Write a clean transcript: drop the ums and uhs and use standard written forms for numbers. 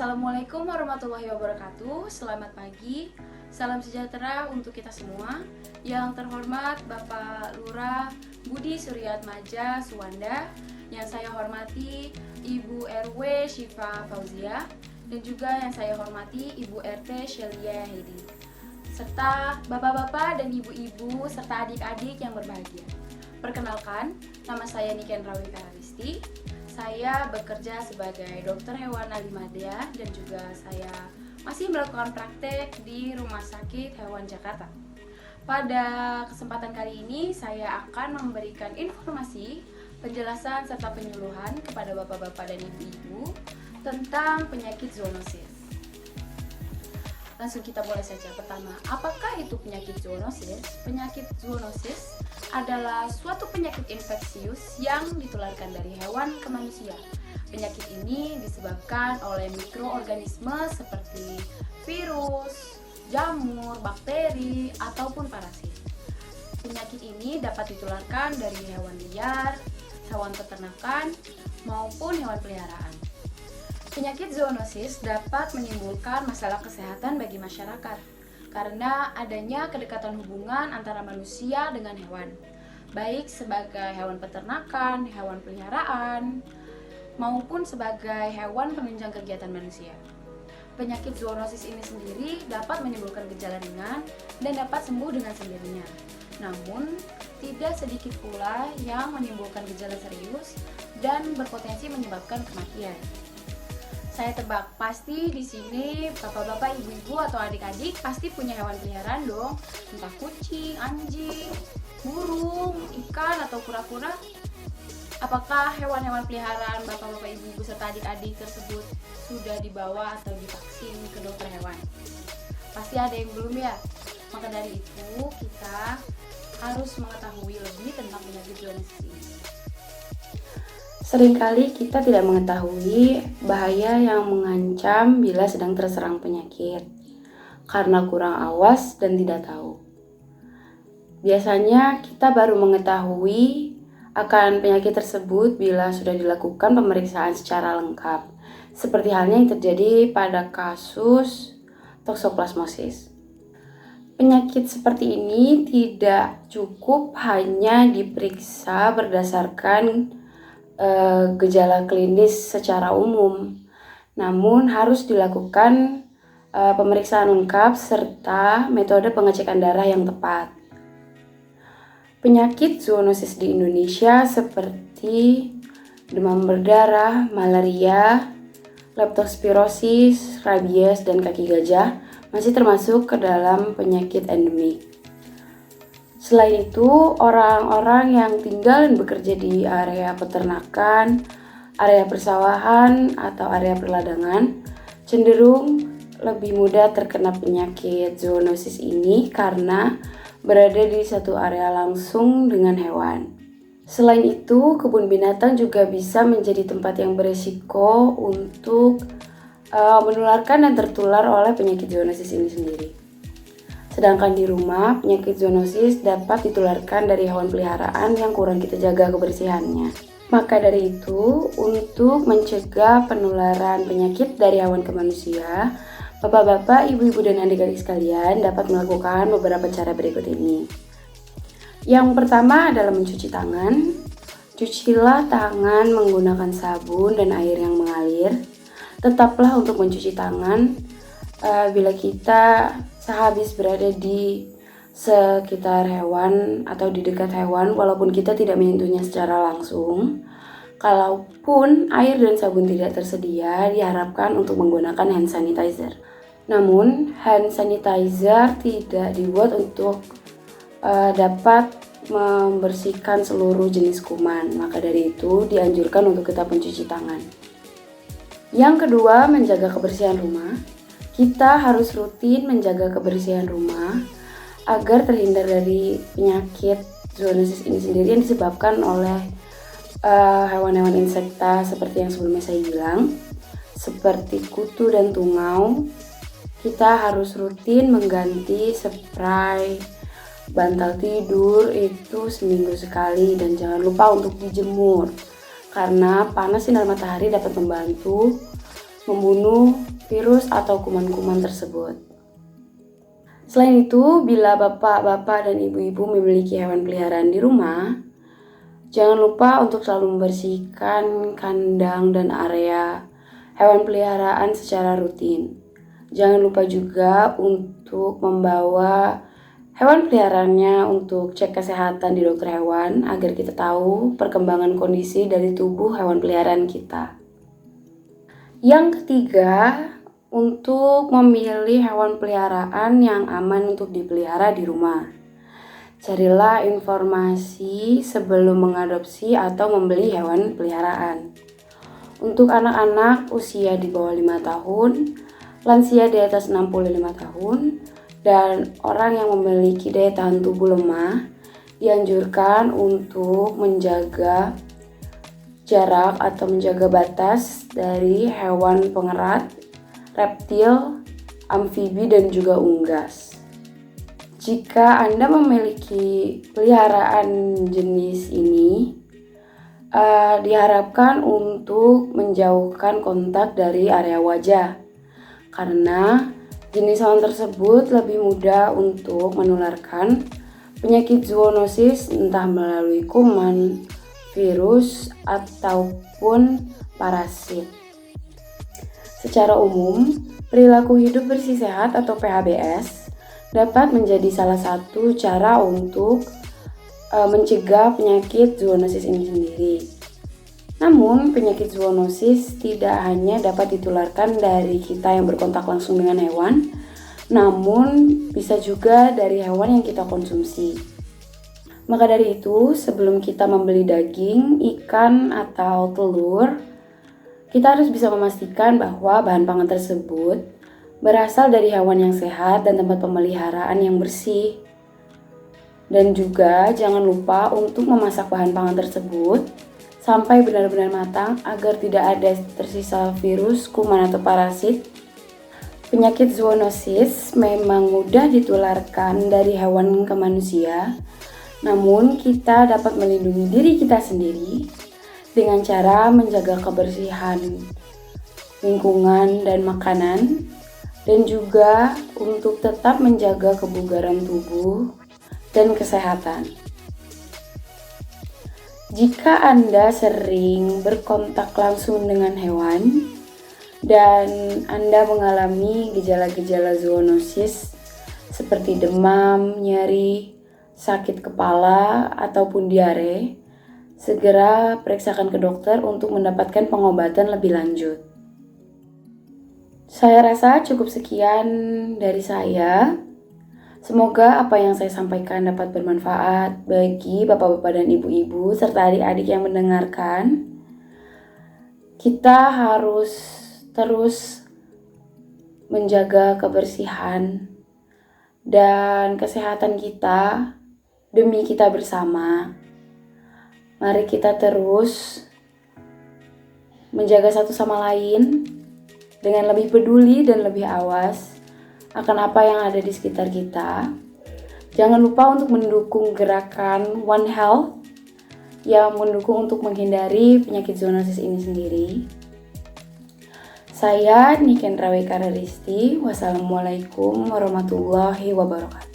Assalamualaikum warahmatullahi wabarakatuh. Selamat pagi, salam sejahtera untuk kita semua. Yang terhormat Bapak Lurah Budi Suryatmaja Suwanda, yang saya hormati Ibu RW Syifa Fauzia, dan juga yang saya hormati Ibu RT Shelia Hedi, serta bapak-bapak dan ibu-ibu serta adik-adik yang berbahagia. Perkenalkan, nama saya Niken Rawi Kararisti. Saya bekerja sebagai dokter hewan Alimadya dan juga saya masih melakukan praktek di Rumah Sakit Hewan Jakarta. Pada kesempatan kali ini saya akan memberikan informasi, penjelasan serta penyuluhan kepada bapak-bapak dan ibu-ibu tentang penyakit zoonosis. Langsung kita mulai saja. Pertama, apakah itu penyakit zoonosis? Penyakit zoonosis adalah suatu penyakit infeksius yang ditularkan dari hewan ke manusia. Penyakit ini disebabkan oleh mikroorganisme seperti virus, jamur, bakteri, ataupun parasit. Penyakit ini dapat ditularkan dari hewan liar, hewan peternakan, maupun hewan peliharaan. Penyakit zoonosis dapat menimbulkan masalah kesehatan bagi masyarakat karena adanya kedekatan hubungan antara manusia dengan hewan, baik sebagai hewan peternakan, hewan peliharaan, maupun sebagai hewan penunjang kegiatan manusia. Penyakit zoonosis ini sendiri dapat menimbulkan gejala ringan dan dapat sembuh dengan sendirinya. Namun, tidak sedikit pula yang menimbulkan gejala serius dan berpotensi menyebabkan kematian. Saya tebak, pasti di sini bapak-bapak, ibu-ibu atau adik-adik pasti punya hewan peliharaan dong. Entah kucing, anjing, burung, ikan atau kura-kura. Apakah hewan-hewan peliharaan bapak-bapak, ibu-ibu serta adik-adik tersebut sudah dibawa atau divaksin ke dokter hewan? Pasti ada yang belum ya. Maka dari itu kita harus mengetahui lebih tentang penyakit zoonosis ini. Seringkali kita tidak mengetahui bahaya yang mengancam bila sedang terserang penyakit karena kurang awas dan tidak tahu. Biasanya kita baru mengetahui akan penyakit tersebut bila sudah dilakukan pemeriksaan secara lengkap, seperti halnya yang terjadi pada kasus toksoplasmosis. Penyakit seperti ini tidak cukup hanya diperiksa berdasarkan gejala klinis secara umum, namun harus dilakukan pemeriksaan lengkap serta metode pengecekan darah yang tepat. Penyakit zoonosis di Indonesia seperti demam berdarah, malaria, leptospirosis, rabies, dan kaki gajah masih termasuk ke dalam penyakit endemik. Selain itu, orang-orang yang tinggal dan bekerja di area peternakan, area persawahan, atau area perladangan cenderung lebih mudah terkena penyakit zoonosis ini karena berada di satu area langsung dengan hewan. Selain itu, kebun binatang juga bisa menjadi tempat yang berisiko untuk menularkan dan tertular oleh penyakit zoonosis ini sendiri. Sedangkan di rumah, penyakit zoonosis dapat ditularkan dari hewan peliharaan yang kurang kita jaga kebersihannya. Maka dari itu, untuk mencegah penularan penyakit dari hewan ke manusia, bapak-bapak, ibu-ibu, dan adik-adik sekalian dapat melakukan beberapa cara berikut ini. Yang pertama adalah mencuci tangan. Cucilah tangan menggunakan sabun dan air yang mengalir. Tetaplah untuk mencuci tangan bila kita sehabis berada di sekitar hewan atau di dekat hewan, walaupun kita tidak menyentuhnya secara langsung. Kalaupun air dan sabun tidak tersedia, diharapkan untuk menggunakan hand sanitizer. Namun, hand sanitizer tidak dibuat untuk dapat membersihkan seluruh jenis kuman. Maka dari itu, dianjurkan untuk kita mencuci tangan. Yang kedua, menjaga kebersihan rumah. Kita harus rutin menjaga kebersihan rumah agar terhindar dari penyakit zoonosis ini sendiri yang disebabkan oleh hewan-hewan insekta seperti yang sebelumnya saya bilang, seperti kutu dan tungau. Kita harus rutin mengganti spray bantal tidur itu seminggu sekali dan jangan lupa untuk dijemur karena panas sinar matahari dapat membantu membunuh virus atau kuman-kuman tersebut. Selain itu, bila bapak-bapak dan ibu-ibu memiliki hewan peliharaan di rumah, jangan lupa untuk selalu membersihkan kandang dan area hewan peliharaan secara rutin. Jangan lupa juga untuk membawa hewan peliharaannya untuk cek kesehatan di dokter hewan agar kita tahu perkembangan kondisi dari tubuh hewan peliharaan kita. Yang ketiga, untuk memilih hewan peliharaan yang aman untuk dipelihara di rumah. Carilah informasi sebelum mengadopsi atau membeli hewan peliharaan. Untuk anak-anak usia di bawah 5 tahun, lansia di atas 65 tahun, dan orang yang memiliki daya tahan tubuh lemah, dianjurkan untuk menjaga jarak atau menjaga batas dari hewan pengerat, reptil, amfibi, dan juga unggas. Jika Anda memiliki peliharaan jenis ini, diharapkan untuk menjauhkan kontak dari area wajah, karena jenis hewan tersebut lebih mudah untuk menularkan penyakit zoonosis entah melalui kuman, virus, ataupun parasit. Secara umum, perilaku hidup bersih sehat atau PHBS dapat menjadi salah satu cara untuk mencegah penyakit zoonosis ini sendiri. Namun, penyakit zoonosis tidak hanya dapat ditularkan dari kita yang berkontak langsung dengan hewan, namun bisa juga dari hewan yang kita konsumsi. Maka dari itu, sebelum kita membeli daging, ikan, atau telur, kita harus bisa memastikan bahwa bahan pangan tersebut berasal dari hewan yang sehat dan tempat pemeliharaan yang bersih. Dan juga jangan lupa untuk memasak bahan pangan tersebut sampai benar-benar matang agar tidak ada tersisa virus, kuman, atau parasit. Penyakit zoonosis memang mudah ditularkan dari hewan ke manusia, namun kita dapat melindungi diri kita sendiri dengan cara menjaga kebersihan lingkungan dan makanan, dan juga untuk tetap menjaga kebugaran tubuh dan kesehatan. Jika Anda sering berkontak langsung dengan hewan dan Anda mengalami gejala-gejala zoonosis seperti demam, nyeri, sakit kepala, ataupun diare, segera periksakan ke dokter untuk mendapatkan pengobatan lebih lanjut. Saya rasa cukup sekian dari saya. Semoga apa yang saya sampaikan dapat bermanfaat bagi bapak-bapak dan ibu-ibu serta adik-adik yang mendengarkan. Kita harus terus menjaga kebersihan dan kesehatan kita demi kita bersama. Mari kita terus menjaga satu sama lain dengan lebih peduli dan lebih awas akan apa yang ada di sekitar kita. Jangan lupa untuk mendukung gerakan One Health yang mendukung untuk menghindari penyakit zoonosis ini sendiri. Saya Niken Rawekara Risti. Wassalamualaikum warahmatullahi wabarakatuh.